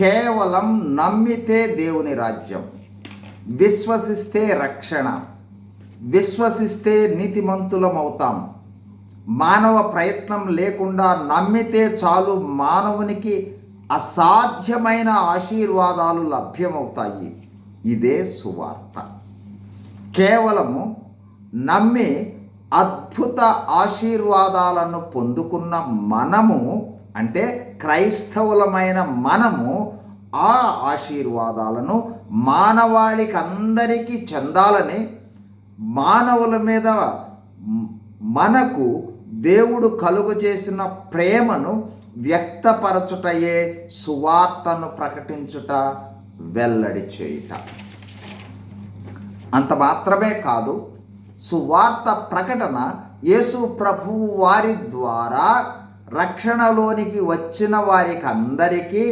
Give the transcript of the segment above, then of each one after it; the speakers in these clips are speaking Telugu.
కేవలం నమ్మితే దేవుని రాజ్యం, విశ్వసిస్తే రక్షణ, విశ్వసిస్తే నీతిమంతులం అవుతాం. మానవ ప్రయత్నం లేకుండా నమ్మితే చాలు మానవునికి అసాధ్యమైన ఆశీర్వాదాలు లభ్యమవుతాయి. ఇదే సువార్త. కేవలము నమ్మి అద్భుత ఆశీర్వాదాలను పొందుకున్న మనము, అంటే క్రైస్తవులమైన మనము, ఆ ఆశీర్వాదాలను మానవాళికి అందరికీ చెందాలని, మానవుల మీద మనకు దేవుడు కలుగు చేసిన ప్రేమను వ్యక్తపరచుటయే సువార్తను ప్రకటించుట, వెల్లడి చేయుట. అంత మాత్రమే కాదు, సువార్త ప్రకటన యేసు ప్రభువు వారి ద్వారా రక్షణలోనికి వచ్చిన వారికి అందరికీ,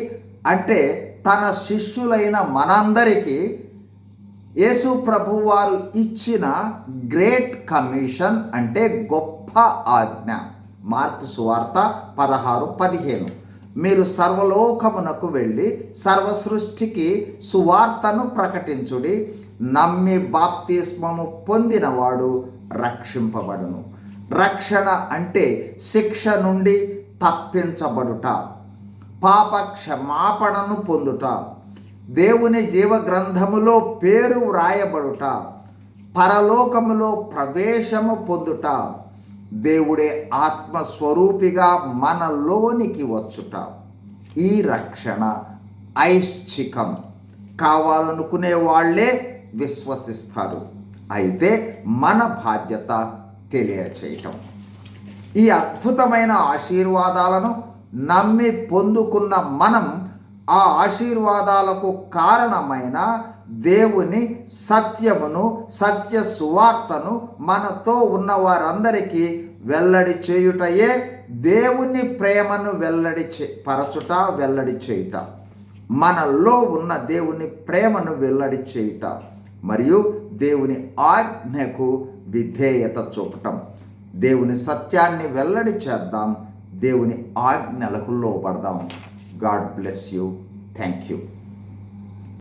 అంటే తన శిష్యులైన మనందరికీ యేసు ప్రభువు వారు ఇచ్చిన గ్రేట్ కమిషన్, అంటే గొప్ప ఆజ్ఞ. మార్కు సువార్త 16:15. మీరు సర్వలోకమునకు వెళ్ళి సర్వ సృష్టికి సువార్తను ప్రకటించుడి. నమ్మి బాప్తిస్మము పొందినవాడు రక్షింపబడును. రక్షణ అంటే శిక్ష నుండి తప్పించబడుట, పాప క్షమాపణను పొందుట, దేవుని జీవ గ్రంథములో పేరు వ్రాయబడుట, పరలోకములో ప్రవేశము పొందుట, దేవుడే ఆత్మస్వరూపిగా మనలోనికి వచ్చుట. ఈ రక్షణ ఐచ్ఛికం. కావాలనుకునే వాళ్ళే విశ్వసిస్తారు. అయితే మన బాధ్యత తెలియచేయటం. ఈ అద్భుతమైన ఆశీర్వాదాలను నమ్మి పొందుకున్న మనం ఆ ఆశీర్వాదాలకు కారణమైన దేవుని సత్యమును, సత్య సువార్తను మనతో ఉన్న వారందరికీ వెల్లడి చేయుటయే దేవుని ప్రేమను పరచుట, వెల్లడి చేయుట. మనలో ఉన్న దేవుని ప్రేమను వెల్లడి చేయుట మరియు దేవుని ఆజ్ఞకు విధేయత చూపటం. దేవుని సత్యాన్ని వెల్లడి చేద్దాం, దేవుని ఆజ్ఞలకు లోబడదాం. God bless you. Thank you.